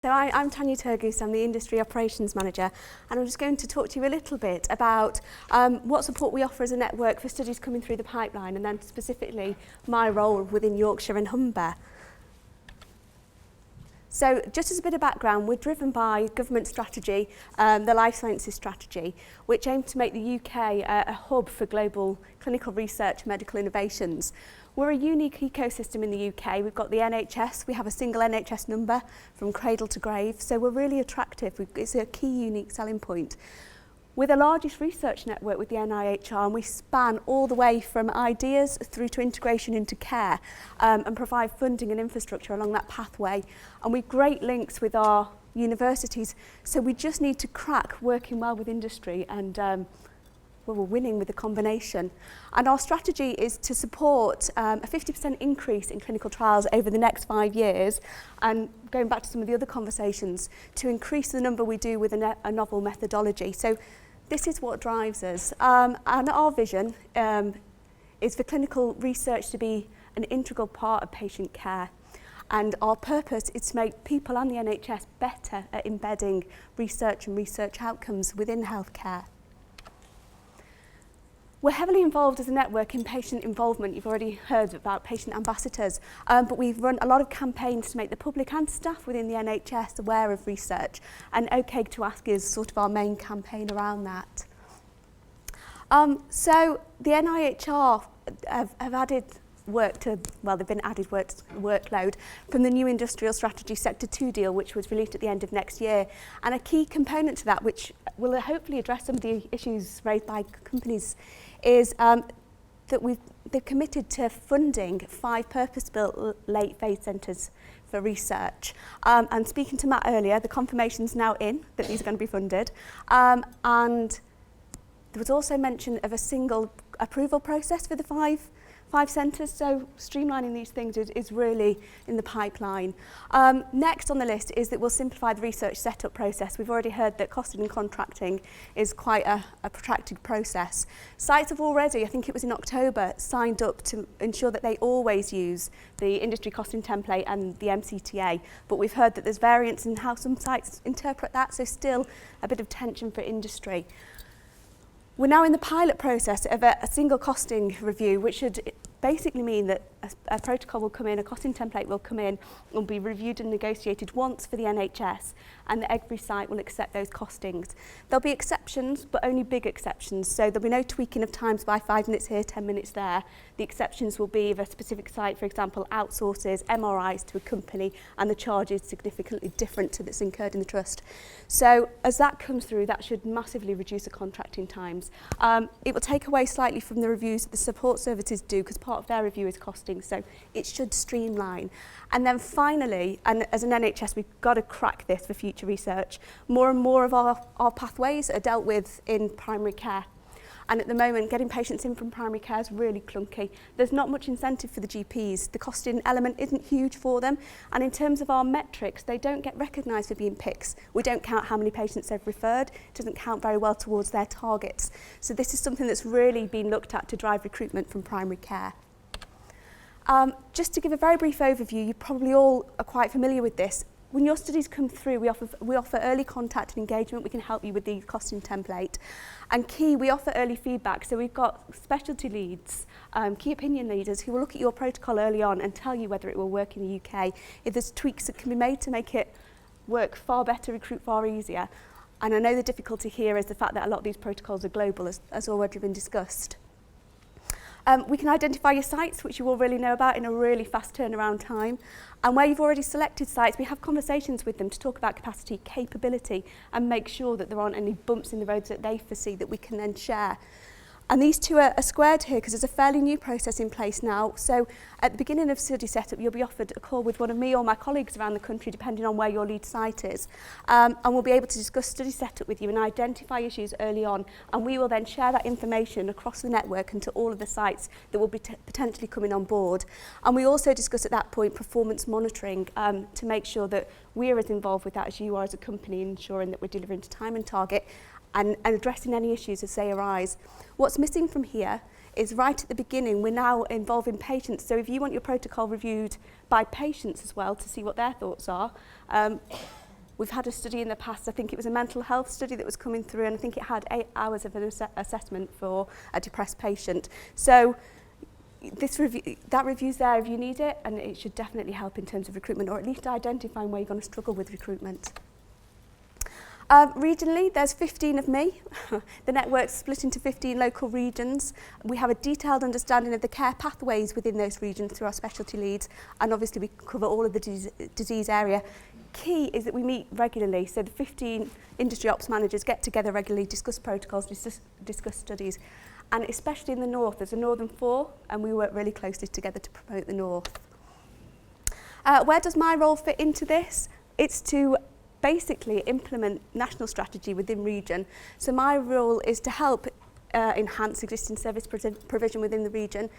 So I'm Tanya Turgoose, I'm the Industry Operations Manager, and I'm just going to talk to you a little bit about what support we offer as a network for studies coming through the pipeline, and then specifically my role within Yorkshire and Humber. So just as a bit of background, we're driven by government strategy, the Life Sciences Strategy, which aims to make the UK a hub for global clinical research and medical innovations. We're a unique ecosystem in the UK. We've got the NHS, we have a single NHS number from cradle to grave, so we're really attractive. It's a key unique selling point. We're the largest research network with the NIHR, and we span all the way from ideas through to integration into care and provide funding and infrastructure along that pathway. And we've great links with our universities, so we just need to crack working well with industry, and we're winning with the combination. And our strategy is to support a 50% increase in clinical trials over the next 5 years, and going back to some of the other conversations, to increase the number we do with a novel methodology. So this is what drives us. And our vision is for clinical research to be an integral part of patient care. And our purpose is to make people and the NHS better at embedding research and research outcomes within healthcare. We're heavily involved as a network in patient involvement. You've already heard about patient ambassadors, but we've run a lot of campaigns to make the public and staff within the NHS aware of research, and OK to Ask is sort of our main campaign around that. So the NIHR have added work to, well, they've been added workload from the new Industrial Strategy Sector 2 deal, which was released at the end of next year. And a key component to that, which will hopefully address some of the issues raised by companies, is that they've committed to funding 5 purpose-built late-phase centres for research. And speaking to Matt earlier, the confirmation's now in that these are going to be funded. And there was also mention of a single approval process for the five centres, so streamlining these things is really in the pipeline. Next on the list is that we'll simplify the research setup process. We've already heard that costing and contracting is quite a protracted process. Sites have already, I think it was in October, signed up to ensure that they always use the industry costing template and the MCTA, but we've heard that there's variance in how some sites interpret that, so still a bit of tension for industry. We're now in the pilot process of a single costing review, which should basically mean that a protocol will come in, a costing template will come in, and will be reviewed and negotiated once for the NHS, and that every site will accept those costings. There'll be exceptions, but only big exceptions, so there'll be no tweaking of times by 5 minutes here, 10 minutes there. The exceptions will be if a specific site, for example, outsources MRIs to a company and the charge is significantly different to that's incurred in the trust. So as that comes through, that should massively reduce the contracting times. It will take away slightly from the reviews that the support services do, because part of their review is costing, so it should streamline. And then finally, and as an NHS, we've got to crack this for future research. More and more of our pathways are dealt with in primary care. And at the moment, getting patients in from primary care is really clunky. There's not much incentive for the GPs. The costing element isn't huge for them. And in terms of our metrics, they don't get recognised for being PICs. We don't count how many patients they've referred. It doesn't count very well towards their targets. So this is something that's really been looked at to drive recruitment from primary care. Just to give a very brief overview, you probably all are quite familiar with this. When your studies come through, we offer early contact and engagement. We can help you with the costing template. And key, we offer early feedback. So we've got specialty leads, key opinion leaders who will look at your protocol early on and tell you whether it will work in the UK, if there's tweaks that can be made to make it work far better, recruit far easier. And I know the difficulty here is the fact that a lot of these protocols are global, as already been discussed. We can identify your sites, which you all really know about, in a really fast turnaround time. And where you've already selected sites, we have conversations with them to talk about capacity, capability, and make sure that there aren't any bumps in the roads that they foresee that we can then share. And these two are squared here because there's a fairly new process in place now. So at the beginning of study setup, you'll be offered a call with one of me or my colleagues around the country, depending on where your lead site is. And we'll be able to discuss study setup with you and identify issues early on. And we will then share that information across the network and to all of the sites that will be potentially coming on board. And we also discuss at that point performance monitoring to make sure that we're as involved with that as you are as a company, ensuring that we're delivering to time and target, and addressing any issues as they arise. What's missing from here is right at the beginning, we're now involving patients. So if you want your protocol reviewed by patients as well to see what their thoughts are, We've had a study in the past, I think it was a mental health study that was coming through, and I think it had 8 hours of an assessment for a depressed patient. So that review's there if you need it, and it should definitely help in terms of recruitment, or at least identifying where you're going to struggle with recruitment. Regionally, there's 15 of me. The network's split into 15 local regions. We have a detailed understanding of the care pathways within those regions through our specialty leads, and obviously we cover all of the disease area. Key is that we meet regularly, so the 15 industry ops managers get together regularly, discuss protocols, discuss studies, and especially in the north, there's a Northern 4, and we work really closely together to promote the north. Where does my role fit into this? It's to basically implement national strategy within region. So my role is to help enhance existing service provision within the region,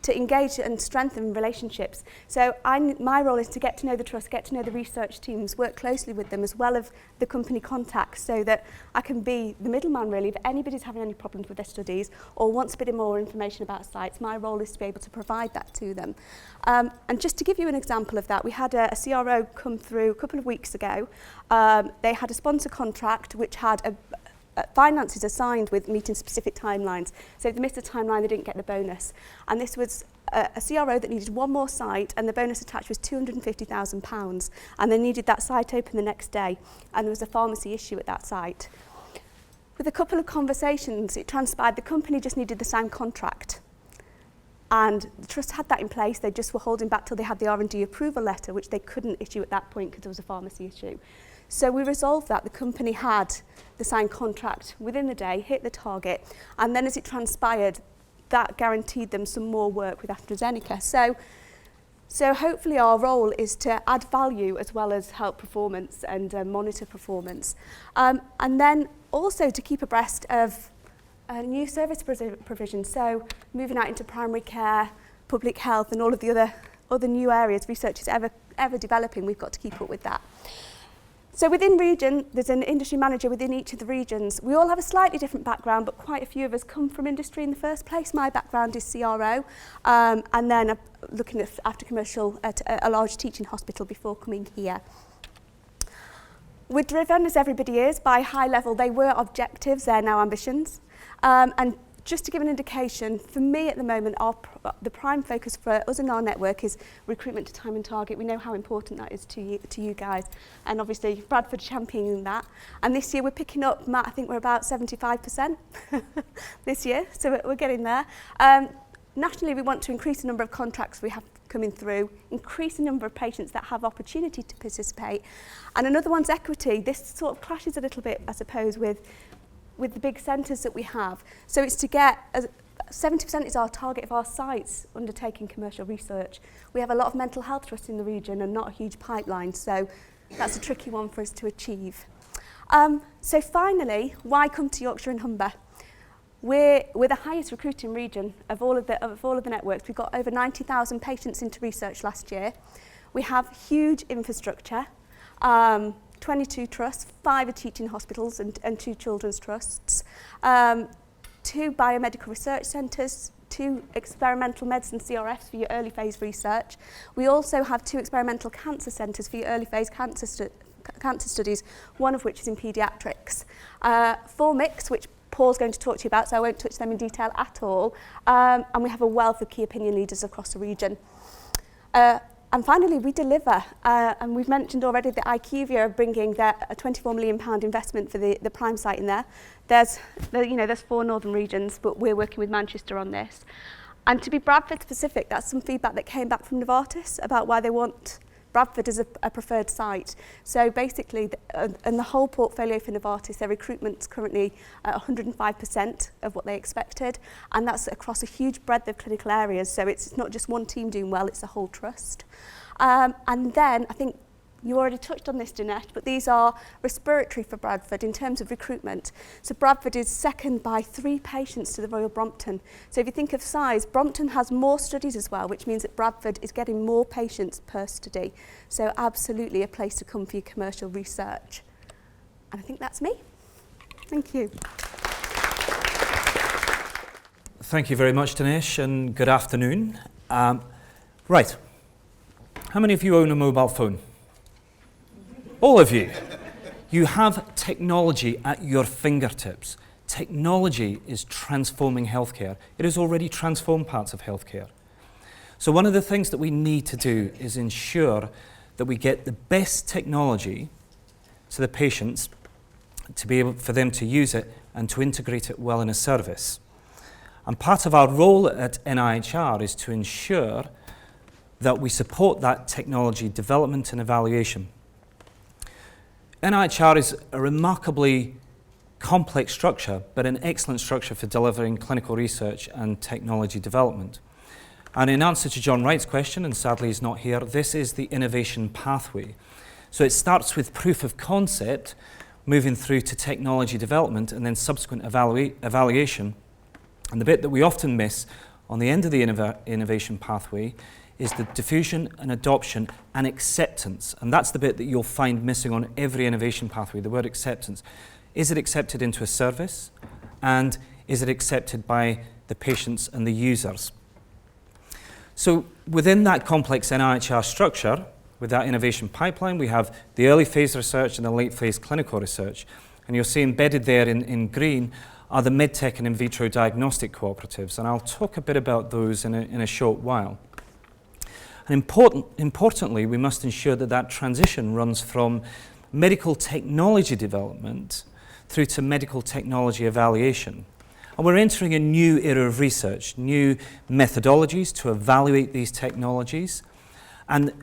to engage and strengthen relationships. So my role is to get to know the trust, get to know the research teams, work closely with them as well as the company contacts, so that I can be the middleman really if anybody's having any problems with their studies or wants a bit more information about sites. My role is to be able to provide that to them. And just to give you an example of that, we had a CRO come through a couple of weeks ago. They had a sponsor contract which had finances assigned with meeting specific timelines. So if they missed a timeline, they didn't get the bonus. And this was a CRO that needed one more site, and the bonus attached was £250,000. And they needed that site open the next day. And there was a pharmacy issue at that site. With a couple of conversations, it transpired the company just needed the signed contract. And the trust had that in place. They just were holding back till they had the R&D approval letter, which they couldn't issue at that point because there was a pharmacy issue. So we resolved that. The company had the signed contract within the day, hit the target, and then as it transpired, that guaranteed them some more work with AstraZeneca. So hopefully our role is to add value as well as help performance and monitor performance. And then also to keep abreast of new service provision. So moving out into primary care, public health, and all of the other new areas research is ever developing, we've got to keep up with that. So within region, there's an industry manager within each of the regions. We all have a slightly different background, but quite a few of us come from industry in the first place. My background is CRO, and then looking after commercial at a large teaching hospital before coming here. We're driven, as everybody is, by high level. They were objectives, they're now ambitions. And just to give an indication, for me at the moment, the prime focus for us and our network is recruitment to time and target. We know how important that is to you guys. And obviously, Bradford championing that. And this year we're picking up, Matt, I think we're about 75% this year, so we're getting there. Nationally, we want to increase the number of contracts we have coming through, increase the number of patients that have opportunity to participate. And another one's equity. This sort of clashes a little bit, I suppose, with the big centres that we have. So it's to get, 70% is our target of our sites undertaking commercial research. We have a lot of mental health trusts in the region and not a huge pipeline, so that's a tricky one for us to achieve. So finally, why come to Yorkshire and Humber? We're the highest recruiting region of all of the networks. We've got over 90,000 patients into research last year. We have huge infrastructure. 22 trusts, 5 are teaching hospitals and 2 children's trusts, 2 biomedical research centres, 2 experimental medicine CRFs for your early phase research. We also have 2 experimental cancer centres for your early phase cancer studies, one of which is in paediatrics. 4 MICs, which Paul's going to talk to you about, so I won't touch them in detail at all. And we have a wealth of key opinion leaders across the region. And finally, we deliver, and we've mentioned already that IQVIA are bringing a £24 million investment for the prime site in there. There's 4 northern regions, but we're working with Manchester on this. And to be Bradford specific, that's some feedback that came back from Novartis about why they want Bradford as a preferred site. So basically, and the whole portfolio for Novartis, their recruitment's currently at 105% of what they expected, and that's across a huge breadth of clinical areas. So it's not just one team doing well, it's a whole trust. And then I think you already touched on this, Dinesh, but these are respiratory for Bradford in terms of recruitment. So Bradford is second by 3 patients to the Royal Brompton. So if you think of size, Brompton has more studies as well, which means that Bradford is getting more patients per study. So absolutely a place to come for your commercial research. And I think that's me. Thank you. Thank you very much, Dinesh, and good afternoon. Right. How many of you own a mobile phone? All of you. You have technology at your fingertips. Technology is transforming healthcare. It has already transformed parts of healthcare. So one of the things that we need to do is ensure that we get the best technology to the patients to be able for them to use it and to integrate it well in a service. And part of our role at NIHR is to ensure that we support that technology development and evaluation. NIHR is a remarkably complex structure, but an excellent structure for delivering clinical research and technology development. And in answer to John Wright's question, and sadly he's not here, this is the innovation pathway. So it starts with proof of concept, moving through to technology development, and then subsequent evaluation. And the bit that we often miss on the end of the innovation pathway is the diffusion and adoption and acceptance. And that's the bit that you'll find missing on every innovation pathway, the word acceptance. Is it accepted into a service? And is it accepted by the patients and the users? So within that complex NIHR structure, with that innovation pipeline, we have the early phase research and the late phase clinical research. And you'll see embedded there in green are the medtech and in vitro diagnostic cooperatives. And I'll talk a bit about those in a short while. And importantly, we must ensure that that transition runs from medical technology development through to medical technology evaluation. And we're entering a new era of research, new methodologies to evaluate these technologies, and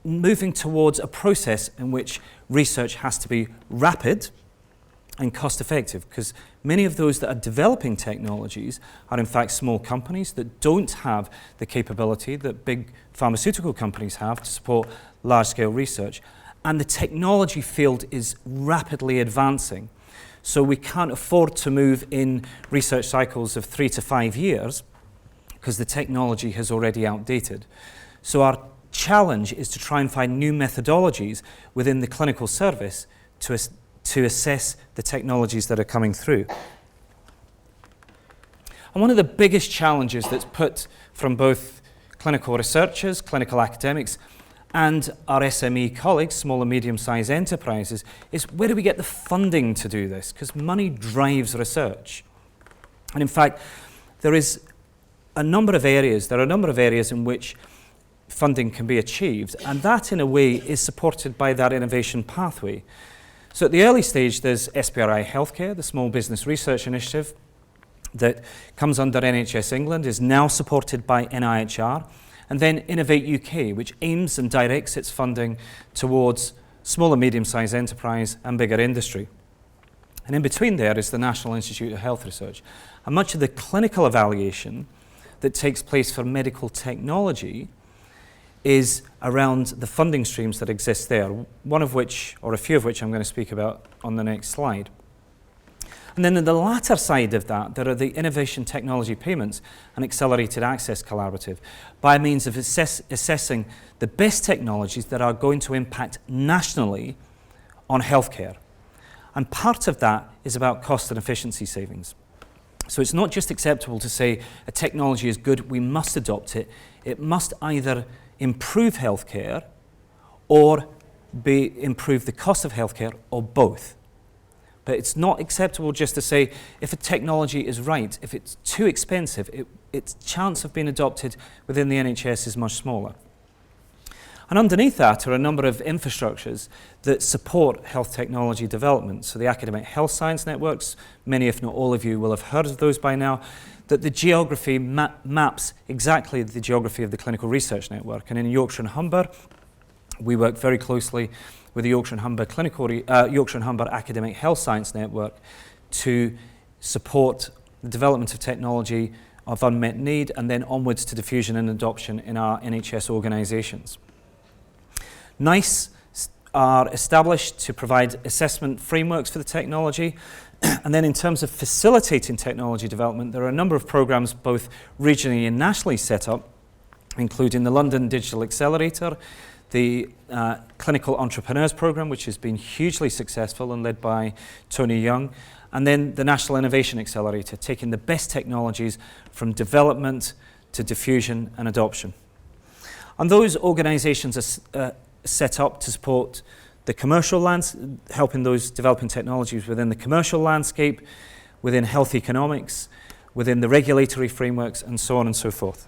moving towards a process in which research has to be rapid and cost effective, because many of those that are developing technologies are in fact small companies that don't have the capability that big pharmaceutical companies have to support large-scale research. And the technology field is rapidly advancing. So we can't afford to move in research cycles of 3 to 5 years because the technology has already outdated. So our challenge is to try and find new methodologies within the clinical service to assess the technologies that are coming through. And one of the biggest challenges that's put from both clinical researchers, clinical academics, and our SME colleagues, small and medium-sized enterprises, is where do we get the funding to do this? Because money drives research. And in fact, there are a number of areas in which funding can be achieved, and that in a way is supported by that innovation pathway. So at the early stage, there's SBRI Healthcare, the Small Business Research Initiative, that comes under NHS England, is now supported by NIHR. And then Innovate UK, which aims and directs its funding towards small and medium-sized enterprise and bigger industry. And in between there is the National Institute of Health Research. And much of the clinical evaluation that takes place for medical technology is around the funding streams that exist there, one of which, or a few of which I'm going to speak about on the next slide. And then in the latter side of that, there are the Innovation Technology Payments and Accelerated Access Collaborative, by means of assessing the best technologies that are going to impact nationally on healthcare. And part of that is about cost and efficiency savings. So it's not just acceptable to say a technology is good, we must adopt it. It must either improve healthcare or improve the cost of healthcare, or both. But it's not acceptable just to say if a technology is right, if it's too expensive, its chance of being adopted within the NHS is much smaller. And underneath that are a number of infrastructures that support health technology development. So the academic health science networks, many if not all of you will have heard of those by now, that the geography maps exactly the geography of the clinical research network. And in Yorkshire and Humber, we work very closely with the Yorkshire and Humber Academic Health Science Network to support the development of technology of unmet need, and then onwards to diffusion and adoption in our NHS organisations. NICE are established to provide assessment frameworks for the technology, and then in terms of facilitating technology development, there are a number of programmes both regionally and nationally set up, including the London Digital Accelerator, the Clinical Entrepreneurs Programme, which has been hugely successful and led by Tony Young, and then the National Innovation Accelerator, taking the best technologies from development to diffusion and adoption. And those organisations are set up to support the commercial helping those developing technologies within the commercial landscape, within health economics, within the regulatory frameworks, and so on and so forth.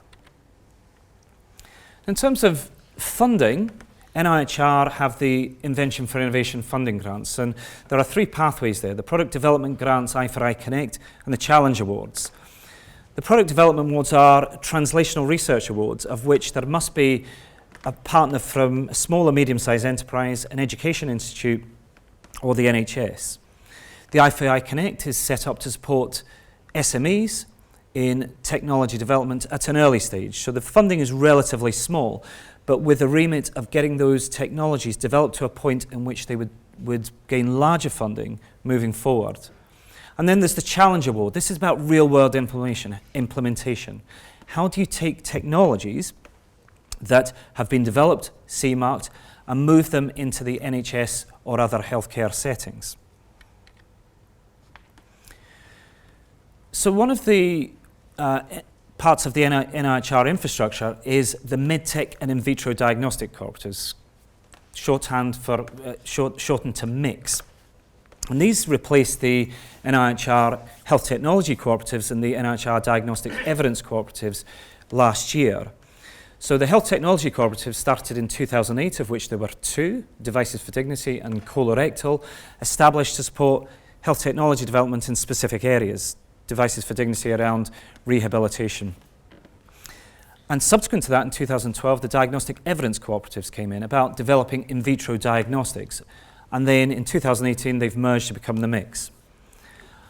In terms of funding, NIHR have the Invention for Innovation funding grants, and there are 3 pathways there: the Product Development Grants, I4I Connect, and the Challenge Awards. The Product Development Awards are translational research awards, of which there must be a partner from a small or medium-sized enterprise, an education institute, or the NHS. The I4I Connect is set up to support SMEs in technology development at an early stage. So the funding is relatively small, but with the remit of getting those technologies developed to a point in which they would gain larger funding moving forward. And then there's the Challenge Award. This is about real-world implementation. How do you take technologies that have been developed, CE-marked, and move them into the NHS or other healthcare settings? So one of the parts of the NIHR infrastructure is the MedTech and in vitro diagnostic cooperatives, shortened to MICs. And these replace the NIHR health technology cooperatives and the NIHR diagnostic evidence cooperatives last year. So the health technology cooperatives started in 2008, of which there were 2, Devices for Dignity and Colorectal, established to support health technology development in specific areas. Devices for Dignity around rehabilitation. And subsequent to that, in 2012, the diagnostic evidence cooperatives came in about developing in vitro diagnostics. And then in 2018, they've merged to become the MICs.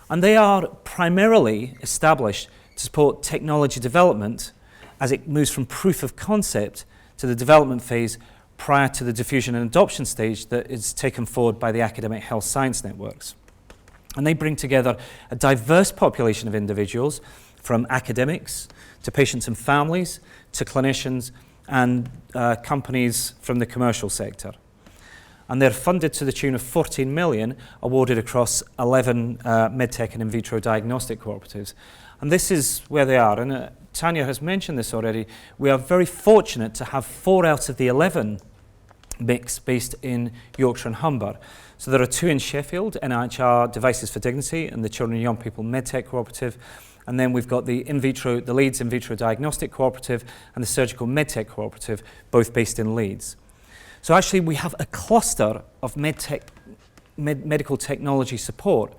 And they are primarily established to support technology development as it moves from proof of concept to the development phase prior to the diffusion and adoption stage that is taken forward by the academic health science networks. And they bring together a diverse population of individuals, from academics to patients and families to clinicians and companies from the commercial sector. And they're funded to the tune of 14 million, awarded across 11 medtech and in vitro diagnostic cooperatives. And this is where they are. And Tanya has mentioned this already. We are very fortunate to have 4 out of the 11 MICs based in Yorkshire and Humber. So there are 2 in Sheffield, NIHR Devices for Dignity and the Children and Young People MedTech Cooperative. And then we've got the Leeds In Vitro Diagnostic Cooperative and the Surgical MedTech Cooperative, both based in Leeds. So actually we have a cluster of medical technology support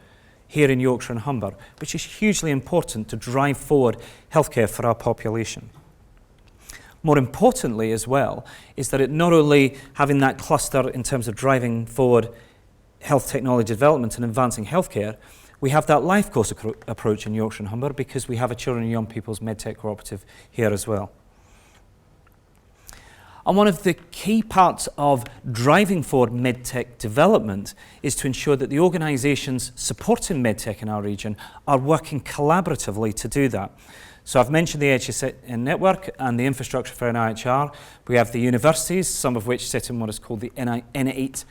here in Yorkshire and Humber, which is hugely important to drive forward healthcare for our population. More importantly as well, is that it not only having that cluster in terms of driving forward health technology development and advancing healthcare, we have that life course approach in Yorkshire and Humber because we have a Children and Young People's MedTech Cooperative here as well. And one of the key parts of driving forward medtech development is to ensure that the organisations supporting medtech in our region are working collaboratively to do that. So I've mentioned the NHS network and the infrastructure for NIHR. We have the universities, some of which sit in what is called the N8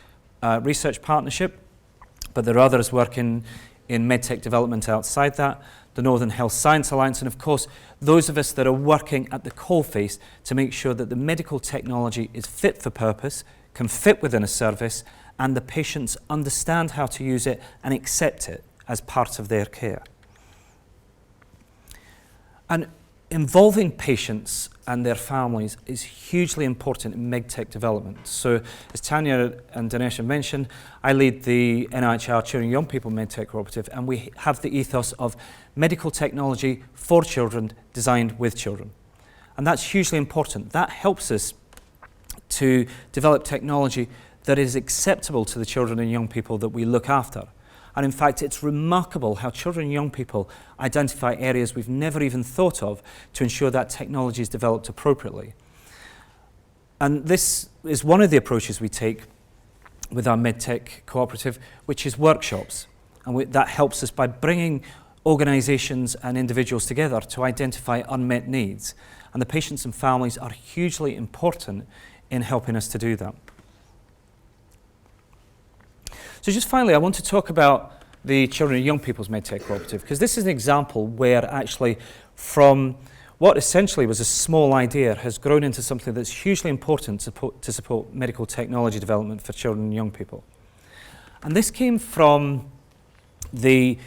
research partnership, but there are others working in medtech development outside that, the Northern Health Science Alliance, and of course those of us that are working at the coalface to make sure that the medical technology is fit for purpose, can fit within a service, and the patients understand how to use it and accept it as part of their care. And involving patients and their families is hugely important in medtech development. So as Tanya and Dinesh have mentioned, I lead the NIHR Children and Young People MedTech Cooperative, and we have the ethos of medical technology for children, designed with children. And that's hugely important. That helps us to develop technology that is acceptable to the children and young people that we look after. And in fact, it's remarkable how children and young people identify areas we've never even thought of to ensure that technology is developed appropriately. And this is one of the approaches we take with our MedTech cooperative, which is workshops. And that helps us by bringing organisations and individuals together to identify unmet needs. And the patients and families are hugely important in helping us to do that. So just finally, I want to talk about the Children and Young People's MedTech Cooperative, because this is an example where actually from what essentially was a small idea has grown into something that's hugely important to support medical technology development for children and young people. And this came from the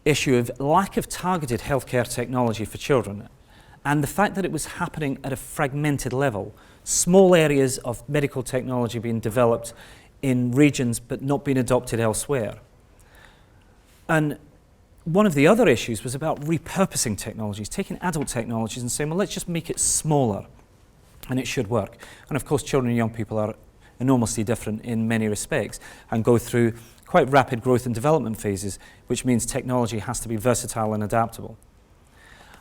issue of lack of targeted healthcare technology for children and the fact that it was happening at a fragmented level. Small areas of medical technology being developed in regions but not being adopted elsewhere. And one of the other issues was about repurposing technologies, taking adult technologies and saying, well, let's just make it smaller and it should work. And of course, children and young people are enormously different in many respects and go through quite rapid growth and development phases, which means technology has to be versatile and adaptable.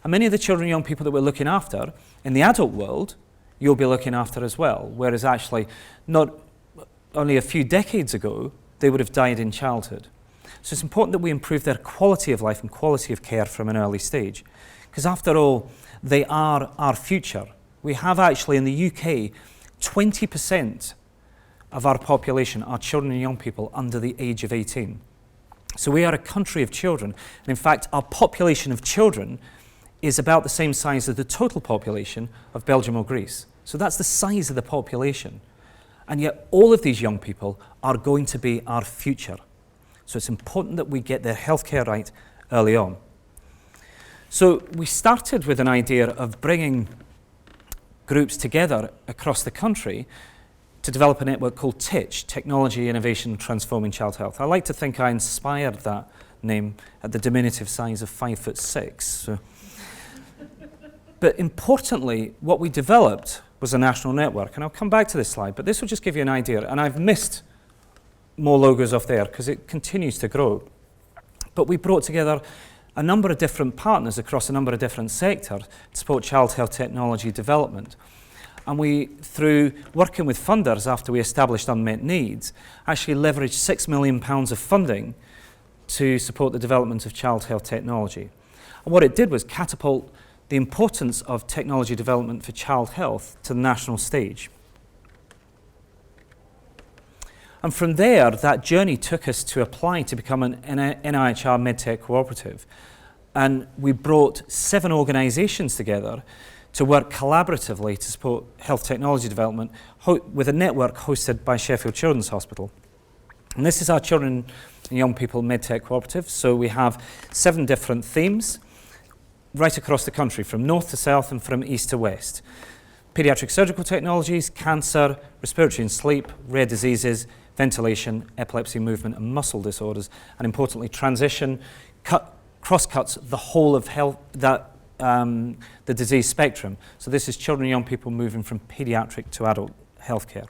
And many of the children and young people that we're looking after in the adult world, you'll be looking after as well, whereas actually not only a few decades ago, they would have died in childhood. So it's important that we improve their quality of life and quality of care from an early stage. Because after all, they are our future. We have actually in the UK, 20% of our population are children and young people under the age of 18. So we are a country of children. And in fact, our population of children is about the same size as the total population of Belgium or Greece. So that's the size of the population. And yet all of these young people are going to be our future. So it's important that we get their healthcare right early on. So we started with an idea of bringing groups together across the country to develop a network called TICH, Technology, Innovation, Transforming Child Health. I like to think I inspired that name at the diminutive size of 5'6". So. But importantly, what we developed was a national network. And I'll come back to this slide, but this will just give you an idea. And I've missed more logos off there because it continues to grow. But we brought together a number of different partners across a number of different sectors to support child health technology development. And we, through working with funders after we established unmet needs, actually leveraged £6 million of funding to support the development of child health technology. And what it did was catapult the importance of technology development for child health to the national stage. And from there, that journey took us to apply to become an NIHR MedTech cooperative. And we brought 7 organizations together to work collaboratively to support health technology development with a network hosted by Sheffield Children's Hospital. And this is our Children and Young People MedTech cooperative. So we have 7 different themes right across the country, from north to south and from east to west. Pediatric surgical technologies, cancer, respiratory and sleep, rare diseases, ventilation, epilepsy, movement and muscle disorders, and importantly, transition cross-cuts the whole of health, the disease spectrum. So this is children and young people moving from pediatric to adult healthcare.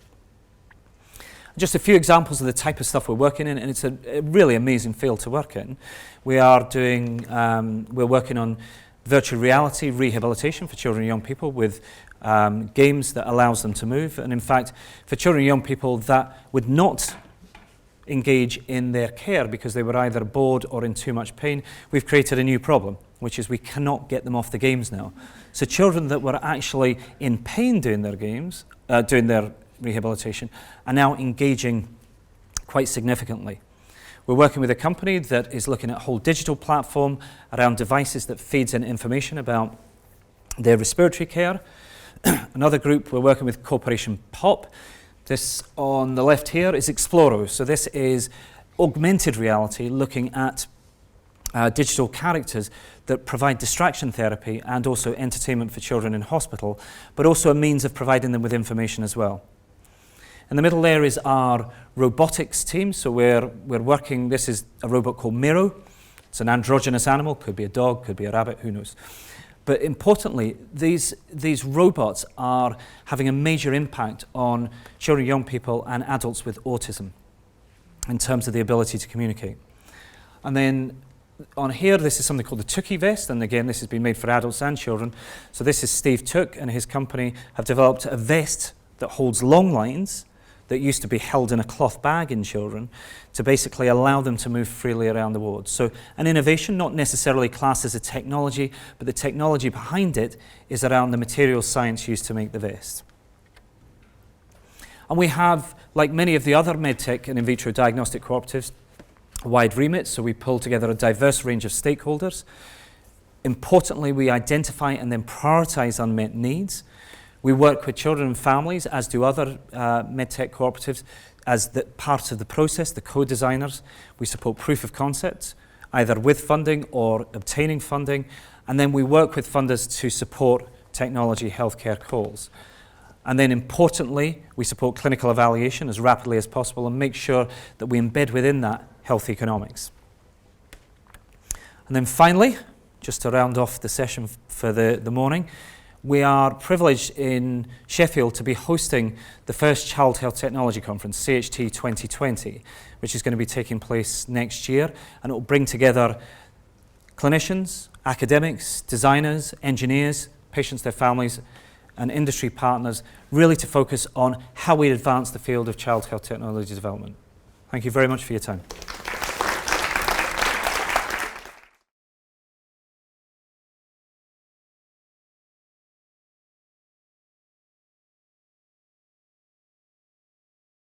Just a few examples of the type of stuff we're working in, and it's a really amazing field to work in. We're working on virtual reality rehabilitation for children and young people with games that allows them to move. And in fact, for children and young people that would not engage in their care because they were either bored or in too much pain, we've created a new problem, which is we cannot get them off the games now. So children that were actually in pain doing their games, doing their rehabilitation, are now engaging quite significantly. We're working with a company that is looking at a whole digital platform around devices that feeds in information about their respiratory care. Another group we're working with, Corporation POP. This on the left here is Exploro. So this is augmented reality looking at digital characters that provide distraction therapy and also entertainment for children in hospital, but also a means of providing them with information as well. In the middle there is our robotics team. So we're working, this is a robot called Miro. It's an androgynous animal, could be a dog, could be a rabbit, who knows. But importantly, these robots are having a major impact on children, young people and adults with autism in terms of the ability to communicate. And then on here, this is something called the Tookie vest, and again, this has been made for adults and children. So this is Steve Took and his company have developed a vest that holds long lines that used to be held in a cloth bag in children to basically allow them to move freely around the ward. So an innovation, not necessarily classed as a technology, but the technology behind it is around the material science used to make the vest. And we have, like many of the other medtech and in vitro diagnostic cooperatives, a wide remit, so we pull together a diverse range of stakeholders. Importantly, we identify and then prioritise unmet needs. We work with children and families, as do other medtech cooperatives, as the part of the process, the co-designers. We support proof of concepts, either with funding or obtaining funding, and then we work with funders to support technology healthcare calls. And then importantly, we support clinical evaluation as rapidly as possible and make sure that we embed within that health economics. And then finally, just to round off the session for the morning, we are privileged in Sheffield to be hosting the first Child Health Technology Conference, CHT 2020, which is going to be taking place next year, and it will bring together clinicians, academics, designers, engineers, patients, their families, and industry partners, really to focus on how we advance the field of child health technology development. Thank you very much for your time.